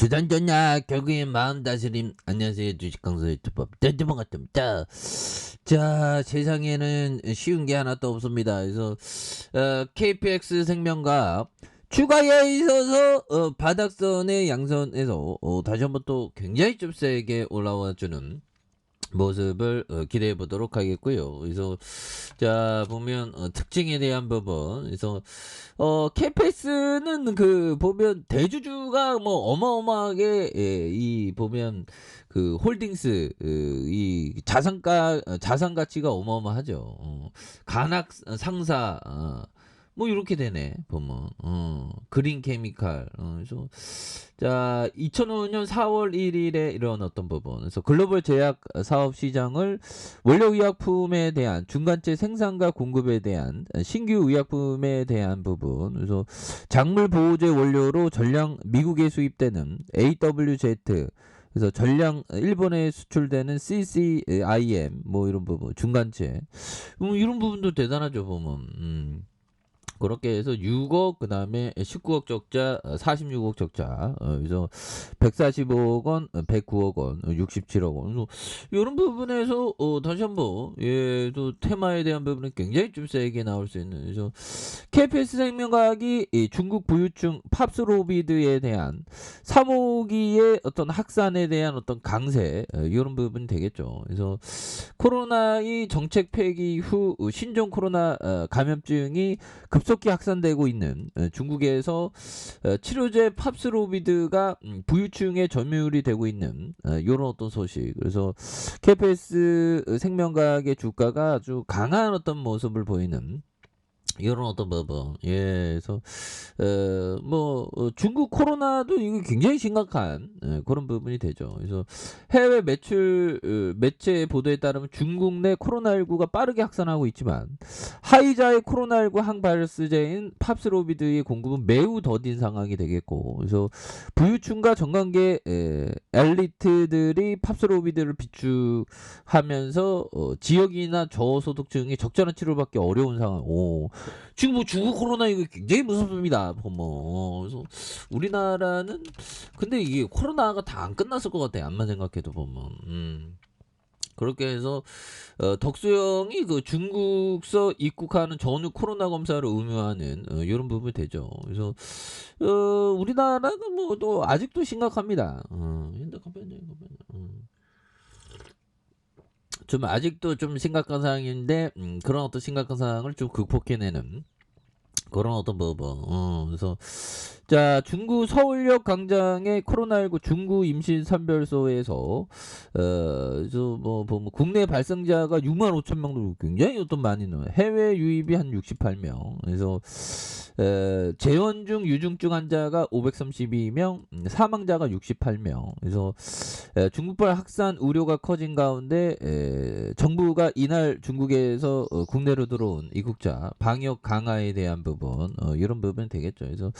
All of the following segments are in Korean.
주단전야 결국엔 마음 다스림. 안녕하세요, 주식강사 유튜버 반갑습니다. 자, 세상에는 쉬운 게 하나도 없습니다. 그래서 KPX 생명과 추가에 있어서 바닥선의 양선에서 다시 한번 또 굉장히 좀 세게 올라와주는 모습을 기대해 보도록 하겠고요. 그래서 자 보면 특징에 대한 부분. 그래서 KPS는 그 보면 대주주가 뭐 어마어마하게 이 보면 그 홀딩스 이 자산 가치가 어마어마하죠. 간악 상사 뭐 이렇게 되네 보면 그린 케미칼. 그래서 자 2005년 4월 1일에 이런 어떤 부분. 그래서 글로벌 제약 사업 시장을 원료 의약품에 대한 중간재 생산과 공급에 대한 신규 의약품에 대한 부분. 그래서 작물 보호제 원료로 전량 미국에 수입되는 AWZ, 그래서 전량 일본에 수출되는 CCIM 뭐 이런 부분 중간재 이런 부분도 대단하죠 보면. 그렇게 해서 6억 그다음에 19억 적자 46억 적자 그래서 145억 원 109억 원 67억 원. 그래서 이런 부분에서 다시 한번 또 테마에 대한 부분은 굉장히 좀 세게 나올 수 있는. 그래서 KPS 생명과학이 중국 부유층 팝스로비드에 대한 3호기의 어떤 확산에 대한 어떤 강세 이런 부분이 되겠죠. 그래서 코로나의 정책 폐기 후 신종 코로나 감염증이 급속히 확산되고 있는 중국에서 치료제 팝스로비드가 부유층의 점유율이 되고 있는 이런 어떤 소식. 그래서 KPS 생명과학의 주가가 아주 강한 어떤 모습을 보이는 이런 어떤 부분. 그래서 중국 코로나도 이거 굉장히 심각한 그런 부분이 되죠. 그래서 해외 매체 보도에 따르면 중국 내 코로나19가 빠르게 확산하고 있지만 하이자의 코로나19 항바이러스제인 팝스로비드의 공급은 매우 더딘 상황이 되겠고, 그래서 부유층과 정관계 엘리트들이 팝스로비드를 비축하면서 지역이나 저소득층이 적절한 치료를 받기 어려운 상황. 지금 뭐 중국 코로나 이거 굉장히 무섭습니다. 보면. 그래서 우리나라는 근데 이게 코로나가 다 안 끝났을 것 같아. 암만 생각해도 보면. 그렇게 해서 덕수형이 그 중국서 입국하는 전후 코로나 검사를 의무화하는 이런 부분이 되죠. 그래서 우리나라는 뭐 또 아직도 심각합니다. 좀 아직도 좀 심각한 상황인데 그런 어떤 심각한 상황을 좀 극복해내는 그런 어떤 부분. 그래서 자 중구 서울역 광장의 코로나19 중구 임신선별소에서 그래서 뭐 보면 국내 발생자가 6만 5천 명도 굉장히 어떤 많이 나와요. 해외 유입이 한 68명. 그래서 재원 중 유중증 환자가 532명, 사망자가 68명. 그래서 중국발 확산 우려가 커진 가운데 정부가 이날 중국에서 국내로 들어온 입국자 방역 강화에 대한 부분 이런 부분이 되겠죠. 그래서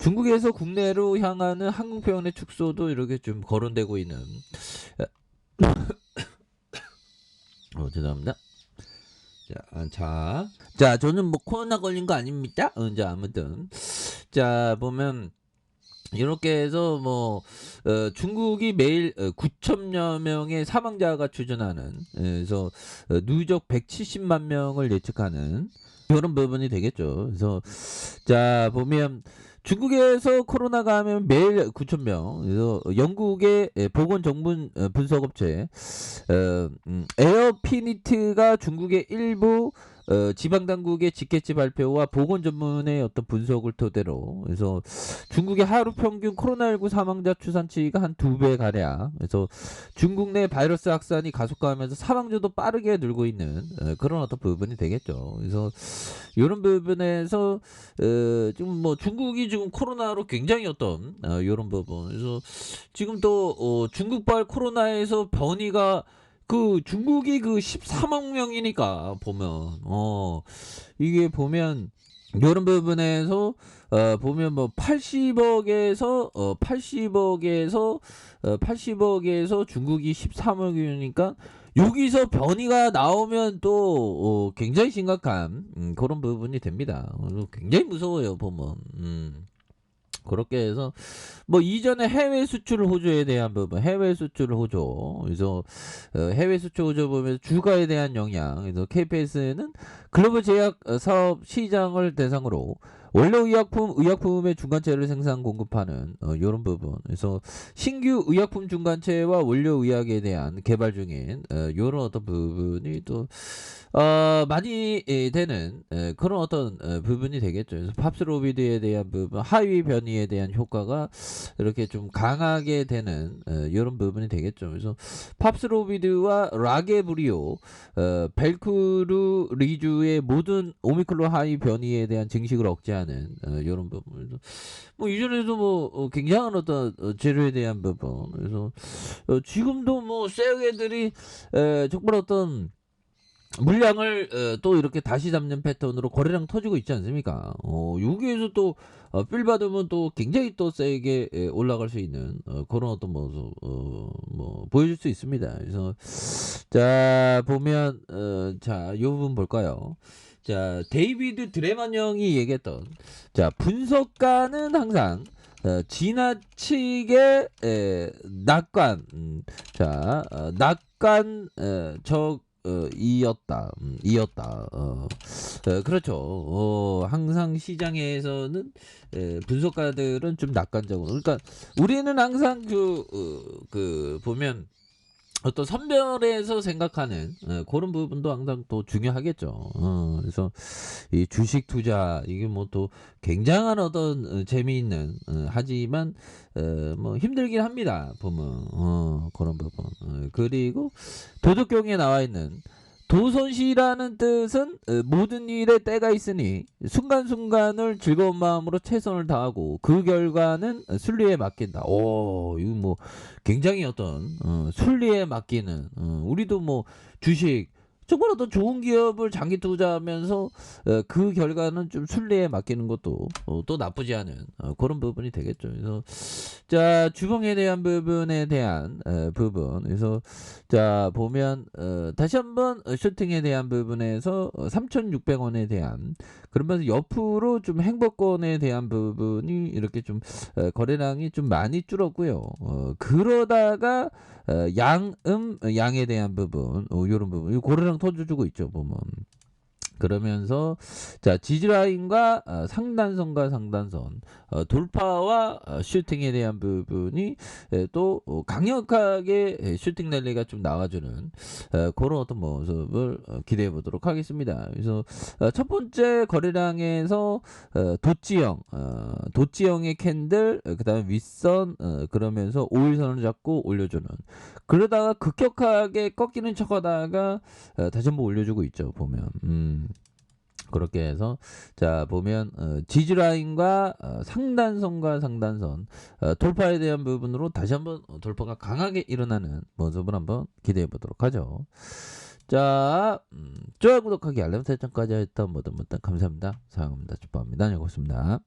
중국에서 국내로 향하는 항공편의 축소도 이렇게 좀 거론되고 있는. 죄송합니다. 자, 저는 뭐 코로나 걸린 거 아닙니다. 자, 아무튼 자 보면 이렇게 해서 뭐 중국이 매일 9천여 명의 사망자가 추정하는 그래서 누적 170만 명을 예측하는 이런 부분이 되겠죠. 그래서 자 보면 중국에서 코로나가 하면 매일 9천 명. 그래서 영국의 보건 전문 분석업체 에어피니트가 중국의 일부 지방 당국의 직계치 발표와 보건 전문의 어떤 분석을 토대로 그래서 중국의 하루 평균 코로나19 사망자 추산치가 한 2배 가량. 그래서 중국 내 바이러스 확산이 가속화하면서 사망자도 빠르게 늘고 있는 그런 어떤 부분이 되겠죠. 그래서 이런 부분에서 지금 뭐 중국이 지금 코로나로 굉장히 어떤 이런 부분. 그래서 지금 또 중국발 코로나에서 변이가 그 중국이 그 13억 명이니까 보면 이게 보면 이런 부분에서 보면 뭐 80억에서 중국이 13억이니까 여기서 변이가 나오면 또 굉장히 심각한 그런 부분이 됩니다. 굉장히 무서워요 보면. 그렇게 해서 뭐 이전에 해외 수출 호조에 대한 부분, 해외 수출 호조. 그래서 해외 수출 호조 보면 주가에 대한 영향. 그래서 KPS는 글로벌 제약 사업 시장을 대상으로 원료 의약품의 중간체를 생산 공급하는 요런 부분. 그래서 신규 의약품 중간체와 원료 의약에 대한 개발 중인 요런 어떤 부분이 또 많이 되는 그런 어떤 부분이 되겠죠. 그래서 팝스로비드에 대한 부분, 하위 변이에 대한 효과가 이렇게 좀 강하게 되는 이런 부분이 되겠죠. 그래서 팝스로비드와 라게브리오, 벨크루 리주의 모든 오미크론 하위 변이에 대한 증식을 억제하는 이런 부분. 뭐 이전에도 뭐 굉장한 어떤 재료에 대한 부분. 그래서 지금도 뭐 셀애들이 정말 어떤 물량을 또 이렇게 다시 잡는 패턴으로 거래량 터지고 있지 않습니까? 여기에서 또 필 받으면 또 굉장히 또 세게 올라갈 수 있는 그런 어떤 모습 뭐 보여줄 수 있습니다. 그래서 자 보면 자요 부분 볼까요? 자 데이비드 드레만 형이 얘기했던 자 분석가는 항상 지나치게 낙관 낙관 이었다. 그렇죠. 항상 시장에서는 분석가들은 좀 낙관적으로. 그러니까 우리는 항상 그 보면 어떤 선별에서 생각하는 그런 부분도 항상 또 중요하겠죠. 그래서 이 주식 투자 이게 뭐 또 굉장한 어떤 재미있는 하지만 뭐 힘들긴 합니다. 보면 그런 부분. 그리고 도덕경에 나와 있는 도선시라는 뜻은 모든 일에 때가 있으니 순간순간을 즐거운 마음으로 최선을 다하고 그 결과는 순리에 맡긴다. 오, 이거 뭐 굉장히 어떤 순리에 맡기는 우리도 뭐 주식 정말 어떤 좋은 기업을 장기 투자하면서 그 결과는 좀 순리에 맡기는 것도 또 나쁘지 않은 그런 부분이 되겠죠. 그래서 자 주봉에 대한 부분에 대한 부분. 그래서 자 보면 다시 한번 쇼팅에 대한 부분에서 3,600원에 대한 그러면서 옆으로 좀 행보권에 대한 부분이 이렇게 좀 거래량이 좀 많이 줄었고요. 그러다가 양에 대한 부분, 요런 부분, 이 고래랑 터져주고 있죠, 보면. 그러면서 자 지지라인과 상단선과 상단선 돌파와 슈팅에 대한 부분이 또 강력하게 슈팅 랠리가 좀 나와주는 그런 어떤 모습을 기대해 보도록 하겠습니다. 그래서 첫 번째 거래량에서 도치형의 캔들 그다음에 윗선 그러면서 5일선을 잡고 올려주는 그러다가 급격하게 꺾이는 척하다가 다시 한번 올려주고 있죠. 보면 그렇게 해서 자 보면 지지라인과 상단선과 상단선 돌파에 대한 부분으로 다시 한번 돌파가 강하게 일어나는 모습을 한번 기대해 보도록 하죠. 자 좋아요 구독하기 알람 설정까지 했던 모든 분들 감사합니다. 사랑합니다. 축복합니다. 안녕히 계십니다.